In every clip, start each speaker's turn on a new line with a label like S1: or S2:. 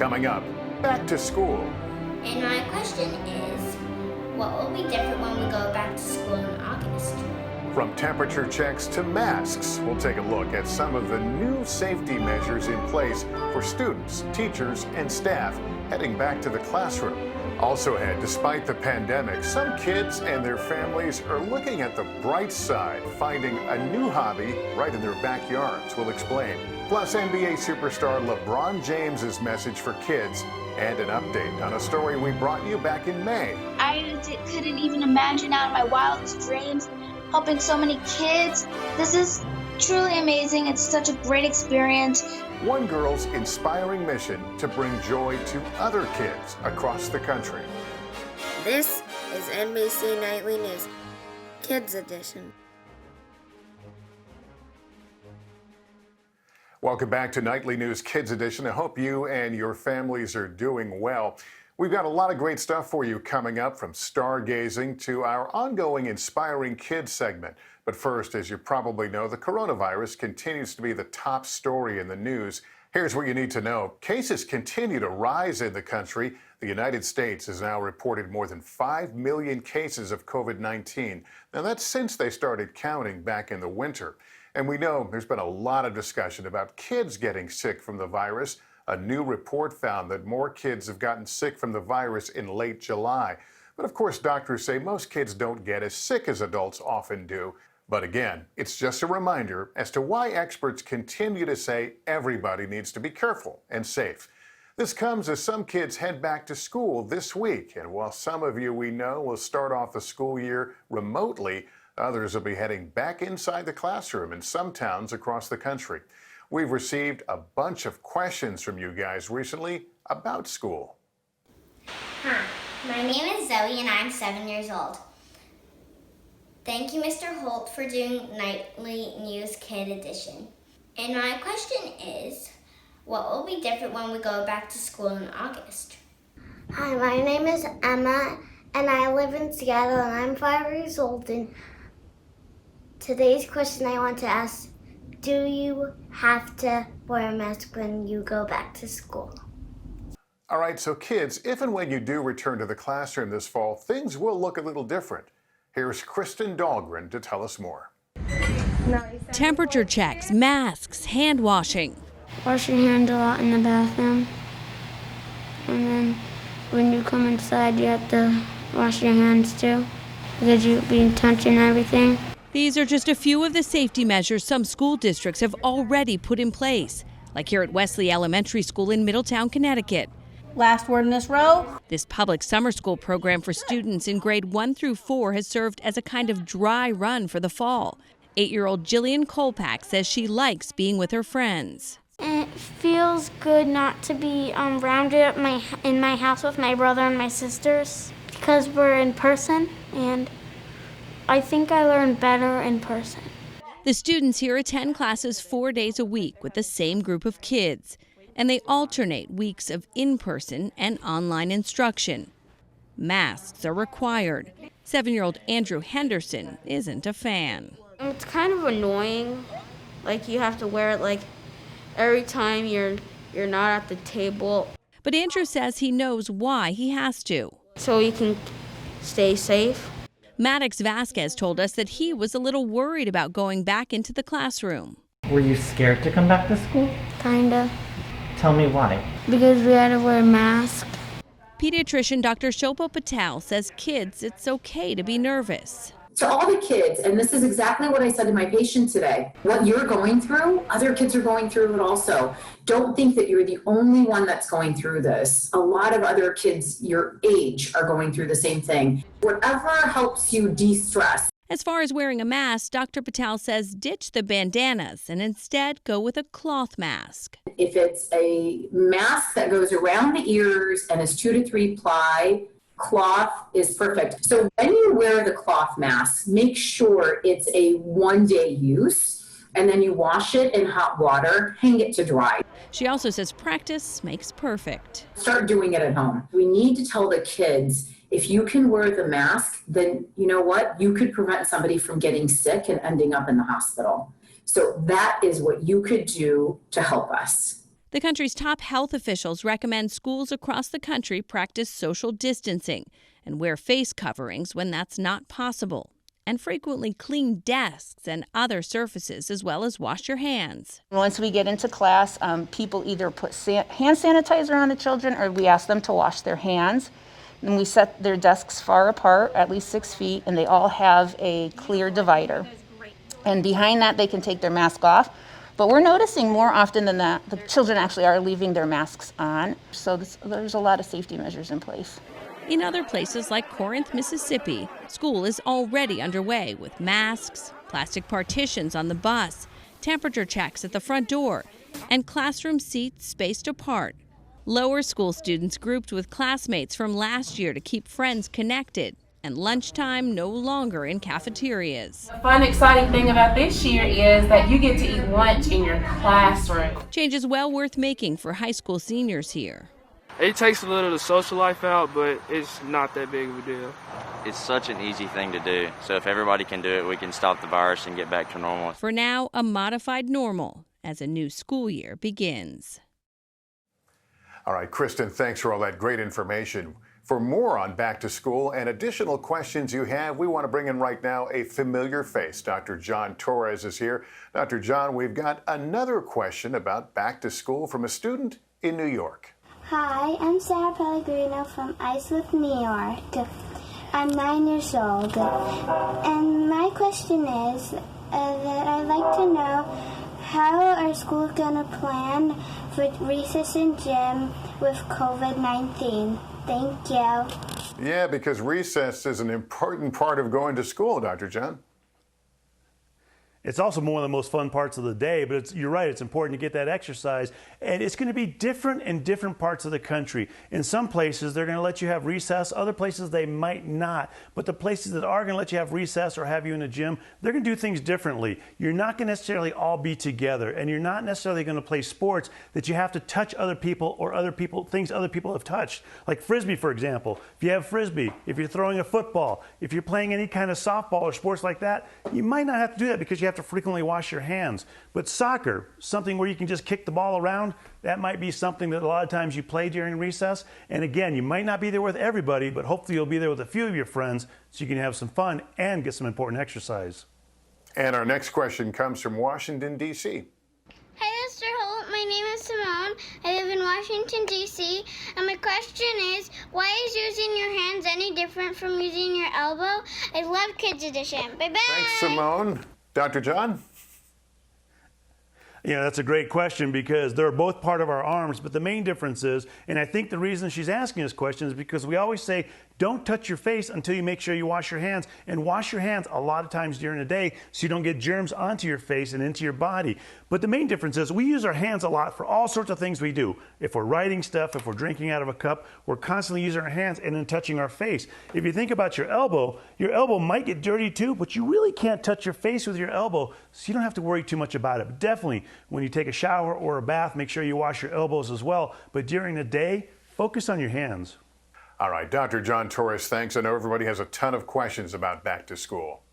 S1: Coming up, back to school.
S2: And my question is, what will be different when we go back to school in August?
S1: From temperature checks to masks, we'll take a look at some of the new safety measures in place for students, teachers, and staff heading back to the classroom. Also ahead, despite the pandemic, some kids and their families are looking at the bright side, finding a new hobby right in their backyards. We'll explain. Plus, NBA superstar LeBron James's message for kids and an update on a story we brought you back in May.
S3: I couldn't even imagine out of my wildest dreams helping so many kids. This is truly amazing. It's such a great experience.
S1: One girl's inspiring mission to bring joy to other kids across the country.
S4: This is NBC Nightly News, Kids Edition.
S1: Welcome back to Nightly News Kids Edition. I hope you and your families are doing well. We've got a lot of great stuff for you coming up, from stargazing to our ongoing Inspiring Kids segment. But first, as you probably know, the coronavirus continues to be the top story in the news. Here's what you need to know. Cases continue to rise in the country. The United States has now reported more than 5 million cases of COVID-19. Now, that's since they started counting back in the winter. And we know there's been a lot of discussion about kids getting sick from the virus. A new report found that more kids have gotten sick from the virus in late July. But of course, doctors say most kids don't get as sick as adults often do. But again, it's just a reminder as to why experts continue to say everybody needs to be careful and safe. This comes as some kids head back to school this week. And while some of you we know will start off the school year remotely, others will be heading back inside the classroom in some towns across the country. We've received a bunch of questions from you guys recently about school.
S2: Hi, my name is Zoe and I'm 7 years old. Thank you, Mr. Holt, for doing Nightly News Kid Edition. And my question is, what will be different when we go back to school in August?
S4: Hi, my name is Emma, and I live in Seattle, and I'm 5 years old. And today's question I want to ask, do you have to wear a mask when you go back to school?
S1: All right, so kids, if and when you do return to the classroom this fall, things will look a little different. Here's Kristen Dahlgren to tell us more.
S5: Temperature checks, masks, hand washing.
S4: Wash your hands a lot in the bathroom. And then when you come inside, you have to wash your hands too, because you'll be touching everything.
S5: These are just a few of the safety measures some school districts have already put in place, like here at Wesley Elementary School in Middletown, Connecticut.
S6: Last word in this row.
S5: This public summer school program for students in grade 1 through 4 has served as a kind of dry run for the fall. 8-year-old Jillian Kolpak says she likes being with her friends.
S4: It feels good not to be rounded up in my house with my brother and my sisters, because we're in person, and I think I learn better in person.
S5: The students here attend classes 4 days a week with the same group of kids, and they alternate weeks of in-person and online instruction. Masks are required. 7-year-old Andrew Henderson isn't a fan.
S7: It's kind of annoying. Like, you have to wear it like every time you're not at the table.
S5: But Andrew says he knows why he has to.
S7: So you can stay safe.
S5: Maddox Vasquez told us that he was a little worried about going back into the classroom.
S8: Were you scared to come back to school?
S4: Kinda.
S8: Tell me why.
S4: Because we had to wear a mask.
S5: Pediatrician Dr. Shilpa Patel says kids, it's okay to be nervous.
S9: To all the kids, and this is exactly what I said to my patient today, what you're going through, other kids are going through it also. Don't think that you're the only one that's going through this. A lot of other kids your age are going through the same thing. Whatever helps you de-stress.
S5: As far as wearing a mask, Dr. Patel says ditch the bandanas and instead go with a cloth mask.
S9: If it's a mask that goes around the ears and is 2 to 3 ply, cloth is perfect. So when you wear the cloth mask, make sure it's a 1-day use, and then you wash it in hot water, hang it to dry.
S5: She also says practice makes perfect.
S9: Start doing it at home. We need to tell the kids, if you can wear the mask, then you know what? You could prevent somebody from getting sick and ending up in the hospital. So that is what you could do to help us.
S5: The country's top health officials recommend schools across the country practice social distancing and wear face coverings when that's not possible, and frequently clean desks and other surfaces, as well as wash your hands.
S10: Once we get into class, people either put hand sanitizer on the children or we ask them to wash their hands. And we set their desks far apart, at least 6 feet, and they all have a clear divider. And behind that, they can take their mask off. But we're noticing more often than that, the children actually are leaving their masks on. So there's a lot of safety measures in place.
S5: In other places like Corinth, Mississippi, school is already underway with masks, plastic partitions on the bus, temperature checks at the front door, and classroom seats spaced apart. Lower school students grouped with classmates from last year to keep friends connected, and lunchtime no longer in cafeterias.
S11: The fun, exciting thing about this year is that you get to eat lunch in your classroom.
S5: Change is well worth making for high school seniors here.
S12: It takes a little of the social life out, but it's not that big of a deal.
S13: It's such an easy thing to do. So if everybody can do it, we can stop the virus and get back to normal.
S5: For now, a modified normal as a new school year begins.
S1: All right, Kristen, thanks for all that great information. For more on back to school and additional questions you have, we want to bring in right now a familiar face. Dr. John Torres is here. Dr. John, we've got another question about back to school from a student in New York.
S4: Hi, I'm Sarah Pellegrino from Islip, New York. I'm 9 years old. And my question is that I'd like to know how are schools going to plan for recess and gym with COVID-19? Thank you.
S1: Yeah, because recess is an important part of going to school, Dr. John.
S14: It's also one of the most fun parts of the day, but you're right, it's important to get that exercise. And it's going to be different in different parts of the country. In some places, they're going to let you have recess. Other places, they might not. But the places that are going to let you have recess or have you in a gym, they're going to do things differently. You're not going to necessarily all be together, and you're not necessarily going to play sports that you have to touch other people or things other people have touched. Like Frisbee, for example. If you have Frisbee, if you're throwing a football, if you're playing any kind of softball or sports like that, you might not have to do that because you have to frequently wash your hands. But soccer, something where you can just kick the ball around, that might be something that a lot of times you play during recess. And again, you might not be there with everybody, but hopefully you'll be there with a few of your friends so you can have some fun and get some important exercise.
S1: And our next question comes from Washington, D.C.
S2: Hi, Mr. Holt. My name is Simone. I live in Washington, D.C. And my question is, why is using your hands any different from using your elbow? I love Kids Edition. Bye-bye.
S1: Thanks, Simone. Dr. John?
S14: Yeah, that's a great question because they're both part of our arms, but the main difference is, and I think the reason she's asking this question is because we always say, don't touch your face until you make sure you wash your hands, and wash your hands a lot of times during the day so you don't get germs onto your face and into your body. But the main difference is we use our hands a lot for all sorts of things we do. If we're writing stuff, if we're drinking out of a cup, we're constantly using our hands and then touching our face. If you think about your elbow might get dirty too, but you really can't touch your face with your elbow, so you don't have to worry too much about it. But definitely, when you take a shower or a bath, make sure you wash your elbows as well. But during the day, focus on your hands.
S1: All right, Dr. John Torres, thanks. I know everybody has a ton of questions about back to school.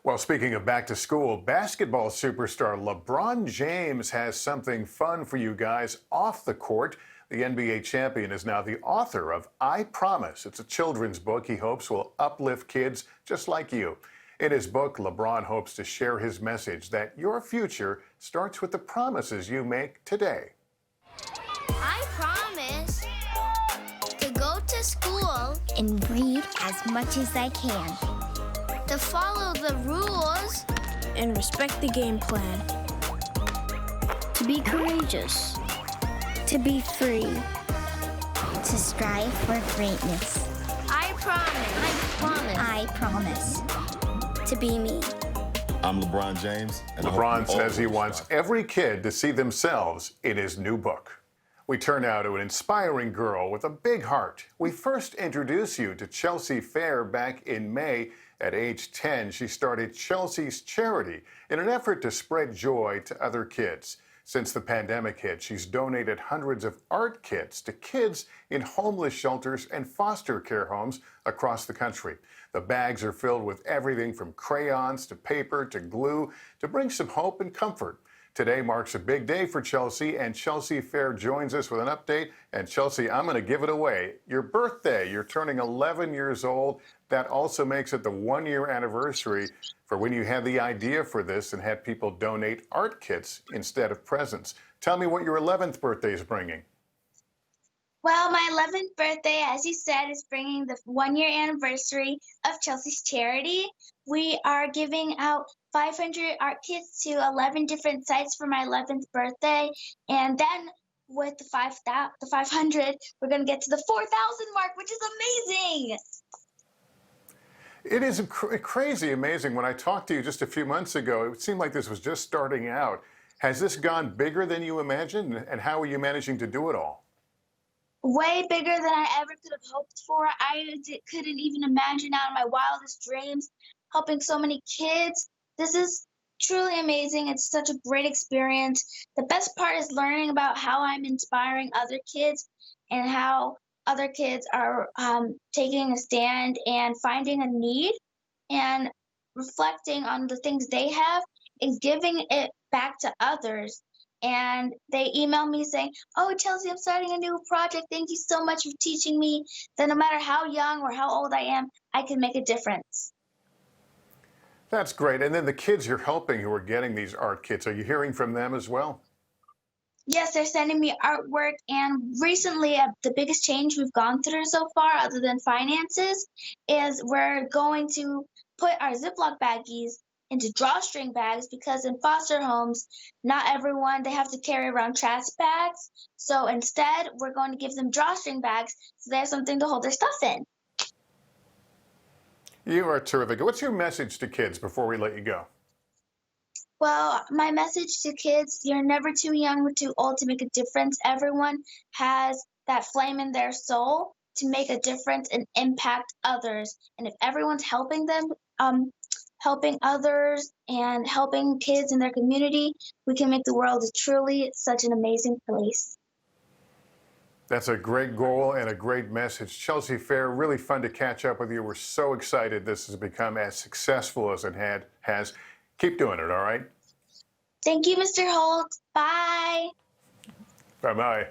S1: Well, speaking of back to school, basketball superstar LeBron James has something fun for you guys off the court. The NBA champion is now the author of I Promise. It's a children's book he hopes will uplift kids just like you. In his book, LeBron hopes to share his message that your future starts with the promises you make today.
S2: I promise to go to school and read as much as I can, to follow the rules
S15: and respect the game plan, to be courageous, to be free,
S2: to strive for greatness. I promise. I promise to be me.
S16: I'm LeBron James. And
S1: LeBron says he wants every kid to see themselves in his new book. We turn now to an inspiring girl with a big heart. We first introduce you to Chelsea Fair back in May. At age 10, she started Chelsea's Charity in an effort to spread joy to other kids. Since the pandemic hit, she's donated hundreds of art kits to kids in homeless shelters and foster care homes across the country. The bags are filled with everything from crayons to paper to glue to bring some hope and comfort. Today marks a big day for Chelsea, and Chelsea Fair joins us with an update. And Chelsea, I'm going to give it away. Your birthday, you're turning 11 years old. That also makes it the 1-year anniversary for when you had the idea for this and had people donate art kits instead of presents. Tell me what your 11th birthday is bringing.
S3: Well, my 11th birthday, as you said, is bringing the 1-year anniversary of Chelsea's charity. We are giving out 500 art kits to 11 different sites for my 11th birthday. And then with the 500, we're going to get to the 4,000 mark, which is amazing.
S1: It is crazy amazing. When I talked to you just a few months ago, it seemed like this was just starting out. Has this gone bigger than you imagined? And how are you managing to do it all?
S3: Way bigger than I ever could have hoped for. Couldn't even imagine out in my wildest dreams helping so many kids. This is truly amazing. It's such a great experience. The best part is learning about how I'm inspiring other kids and how other kids are taking a stand and finding a need and reflecting on the things they have and giving it back to others. And they email me saying, "Oh, Chelsea, I'm starting a new project. Thank you so much for teaching me that no matter how young or how old I am, I can make a difference."
S1: That's great. And then the kids you're helping who are getting these art kits, are you hearing from them as well?
S3: Yes, they're sending me artwork. And recently, the biggest change we've gone through so far, other than finances, is we're going to put our Ziploc baggies into drawstring bags, because in foster homes, not everyone, they have to carry around trash bags. So instead, we're going to give them drawstring bags so they have something to hold their stuff in.
S1: You are terrific. What's your message to kids before we let you go?
S3: Well, my message to kids, you're never too young or too old to make a difference. Everyone has that flame in their soul to make a difference and impact others. And if everyone's helping them, helping others and helping kids in their community, we can make the world truly such an amazing place.
S1: That's a great goal and a great message. Chelsea Fair, really fun to catch up with you. We're so excited this has become as successful as it has. Keep doing it, all right?
S3: Thank you, Mr. Holt. Bye.
S1: Bye-bye.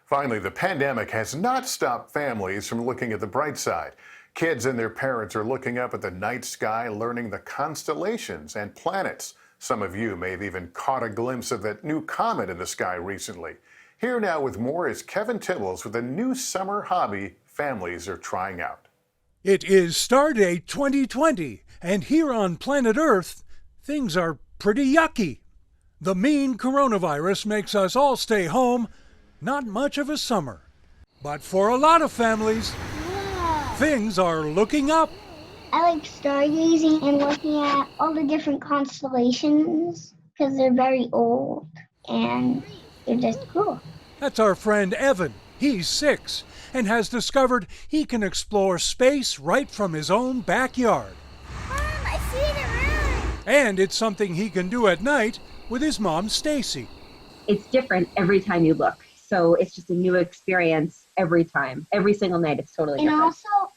S1: Finally, the pandemic has not stopped families from looking at the bright side. Kids and their parents are looking up at the night sky, learning the constellations and planets. Some of you may have even caught a glimpse of that new comet in the sky recently. Here now with more is Kevin Tibbles with a new summer hobby families are trying out.
S17: It is Stardate 2020, and here on planet Earth, things are pretty yucky. The mean coronavirus makes us all stay home. Not much of a summer. But for a lot of families, things are looking up.
S4: I like stargazing and looking at all the different constellations because they're very old and they're just cool.
S17: That's our friend Evan. He's 6 and has discovered he can explore space right from his own backyard.
S4: Mom, I see the moon!
S17: And it's something he can do at night with his mom, Stacy.
S18: It's different every time you look. So it's just a new experience every time. Every single night, it's totally different.
S4: And also,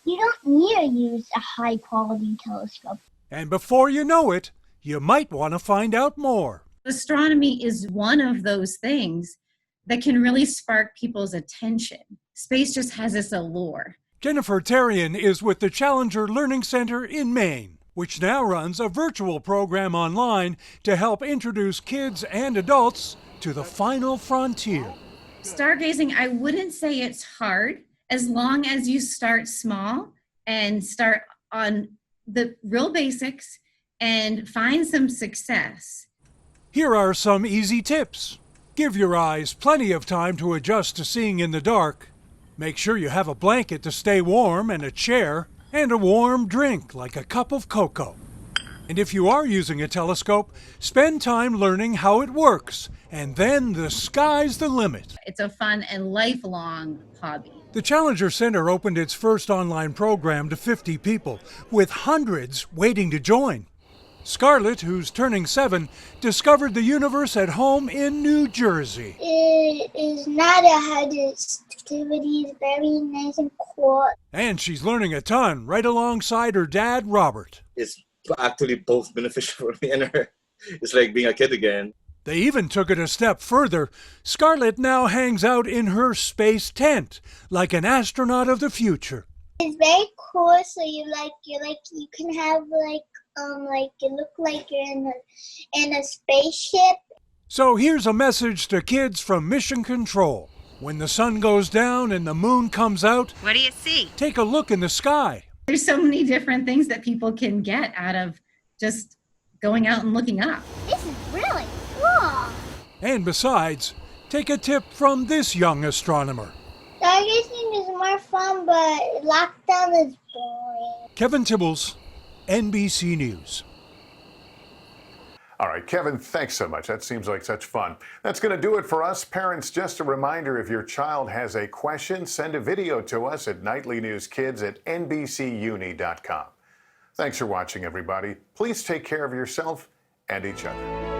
S4: you don't need to use a high-quality telescope.
S17: And before you know it, you might want to find out more.
S19: Astronomy is one of those things that can really spark people's attention. Space just has this allure.
S17: Jennifer Terrian is with the Challenger Learning Center in Maine, which now runs a virtual program online to help introduce kids and adults to the final frontier.
S19: Stargazing, I wouldn't say it's hard as long as you start small and start on the real basics and find some success.
S17: Here are some easy tips. Give your eyes plenty of time to adjust to seeing in the dark. Make sure you have a blanket to stay warm and a chair and a warm drink like a cup of cocoa. And if you are using a telescope, spend time learning how it works, and then the sky's the limit.
S19: It's a fun and lifelong hobby.
S17: The Challenger Center opened its first online program to 50 people, with hundreds waiting to join. Scarlett, who's turning 7, discovered the universe at home in New Jersey.
S4: It is not a hazardous activity. It's very nice and cool.
S17: And she's learning a ton right alongside her dad, Robert.
S20: It's actually both beneficial for me and her. it's like being a kid again.
S17: They even took it a step further. Scarlett now hangs out in her space tent, like an astronaut of the future.
S4: It's very cool, so you can have you look like you're in a spaceship.
S17: So here's a message to kids from Mission Control. When the sun goes down and the moon comes out,
S19: What do you see?
S17: take a look in the sky.
S19: There's so many different things that people can get out of just going out and looking up.
S4: This is really cool.
S17: And besides, take a tip from this young astronomer.
S4: Stargazing is more fun, but lockdown is boring.
S17: Kevin Tibbles, NBC News.
S1: All right, Kevin, thanks so much. That seems like such fun. That's going to do it for us. Parents, just a reminder, if your child has a question, send a video to us at nightlynewskids@nbcuni.com. Thanks for watching, everybody. Please take care of yourself and each other.